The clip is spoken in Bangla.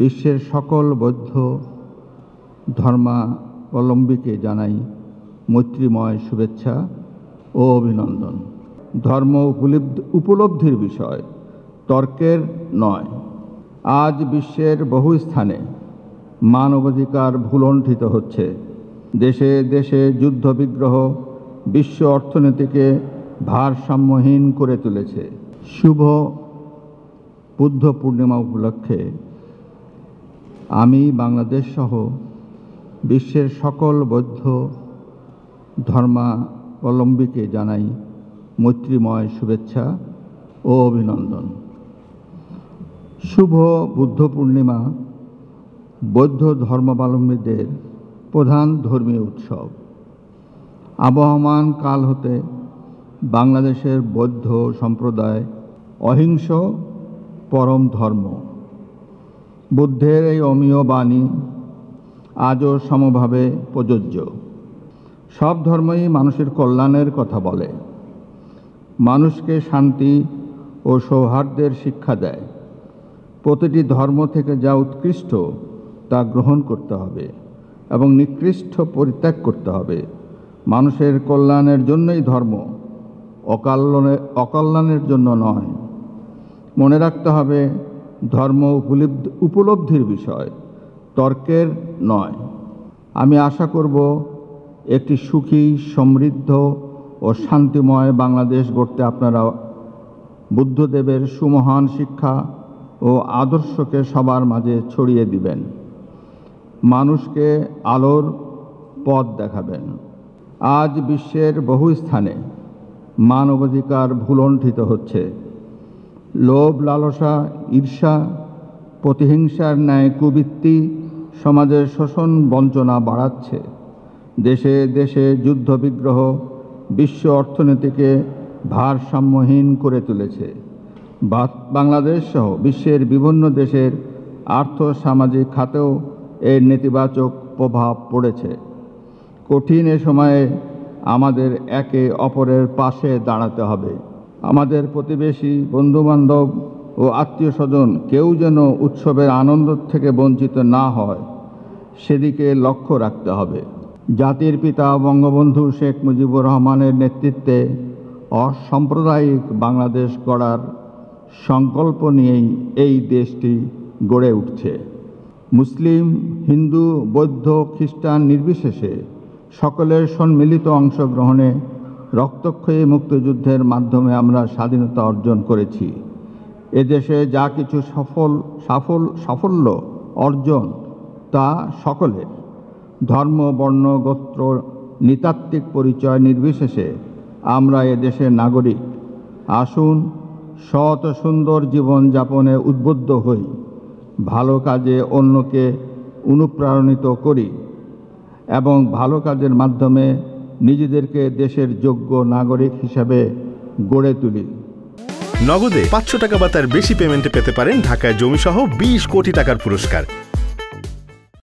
বিশ্বের সকল বৌদ্ধ ধর্মাবলম্বীকে জানাই মৈত্রীময় শুভেচ্ছা ও অভিনন্দন। ধর্ম উপলব্ধির বিষয়, তর্কের নয়। আজ বিশ্বের বহু স্থানে মানবাধিকার ভুলণ্ঠিত হচ্ছে। দেশে দেশে যুদ্ধবিগ্রহ বিশ্ব অর্থনীতিকে ভারসাম্যহীন করে তুলেছে। শুভ বুদ্ধ পূর্ণিমা উপলক্ষে আমি বাংলাদেশ সহ বিশ্বের সকল বৌদ্ধ ধর্মাবলম্বীকে জানাই মৈত্রীময় শুভেচ্ছা ও অভিনন্দন। শুভ বুদ্ধ পূর্ণিমা বৌদ্ধ ধর্মাবলম্বীদের প্রধান ধর্মীয় উৎসব। আবহমান কাল হতে বাংলাদেশের বৌদ্ধ সম্প্রদায় অহিংস পরম ধর্ম। বুদ্ধের এই অমীয় বাণী আজও সমভাবে প্রযোজ্য। সব ধর্মই মানুষের কল্যাণের কথা বলে, মানুষকে শান্তি ও সৌহার্দ্যের শিক্ষা দেয়। প্রতিটি ধর্ম থেকে যা উৎকৃষ্ট তা গ্রহণ করতে হবে এবং নিকৃষ্ট পরিত্যাগ করতে হবে। মানুষের কল্যাণের জন্যই ধর্ম, অকল্যাণের জন্য নয়। মনে রাখতে হবে, ধর্ম উপলব্ধির বিষয়, তর্কের নয়। আমি আশা করব একটি সুখী, সমৃদ্ধ ও শান্তিময় বাংলাদেশ গড়তে আপনারা বুদ্ধদেবের সুমহান শিক্ষা ও আদর্শকে সবার মাঝে ছড়িয়ে দিবেন, মানুষকে আলোর পথ দেখাবেন। আজ বিশ্বের বহু স্থানে মানবাধিকার ভুলণ্ঠিত হচ্ছে। লোভ, লালসা, ঈর্ষা, প্রতিহিংসার ন্যায় কুবৃত্তি সমাজের শোষণ বঞ্চনা বাড়াচ্ছে। দেশে দেশে যুদ্ধবিগ্রহ বিশ্ব অর্থনীতিকে ভারসাম্যহীন করে তুলেছে। বাংলাদেশ সহ বিশ্বের বিভিন্ন দেশের আর্থ সামাজিক খাতেও এর নেতিবাচক প্রভাব পড়েছে। কঠিন এ সময়ে আমাদের একে অপরের পাশে দাঁড়াতে হবে। আমাদের প্রতিবেশী, বন্ধুবান্ধব ও আত্মীয় স্বজন কেউ যেন উৎসবের আনন্দ থেকে বঞ্চিত না হয়, সেদিকে লক্ষ্য রাখতে হবে। জাতির পিতা বঙ্গবন্ধু শেখ মুজিবুর রহমানের নেতৃত্বে অসাম্প্রদায়িক বাংলাদেশ গড়ার সংকল্প নিয়েই এই দেশটি গড়ে উঠছে। মুসলিম, হিন্দু, বৌদ্ধ, খ্রিস্টান নির্বিশেষে সকলের সম্মিলিত অংশগ্রহণে রক্তক্ষয়ী মুক্তিযুদ্ধের মাধ্যমে আমরা স্বাধীনতা অর্জন করেছি। এদেশে যা কিছু সাফল্য অর্জন তা সকলের। ধর্ম, বর্ণ, গোত্র, নৃতাত্ত্বিক পরিচয় নির্বিশেষে আমরা এদেশের নাগরিক। আসুন সৎ সুন্দর জীবনযাপনে উদ্বুদ্ধ হই, ভালো কাজে অন্যকে অনুপ্রাণিত করি এবং ভালো কাজের মাধ্যমে নিজেদেরকে দেশের যোগ্য নাগরিক হিসেবে গড়ে তুলি। নগদে 500 টাকা বা তার বেশি পেমেন্টে পেতে পারেন ঢাকায় জমিসহ 20 কোটি টাকার পুরস্কার।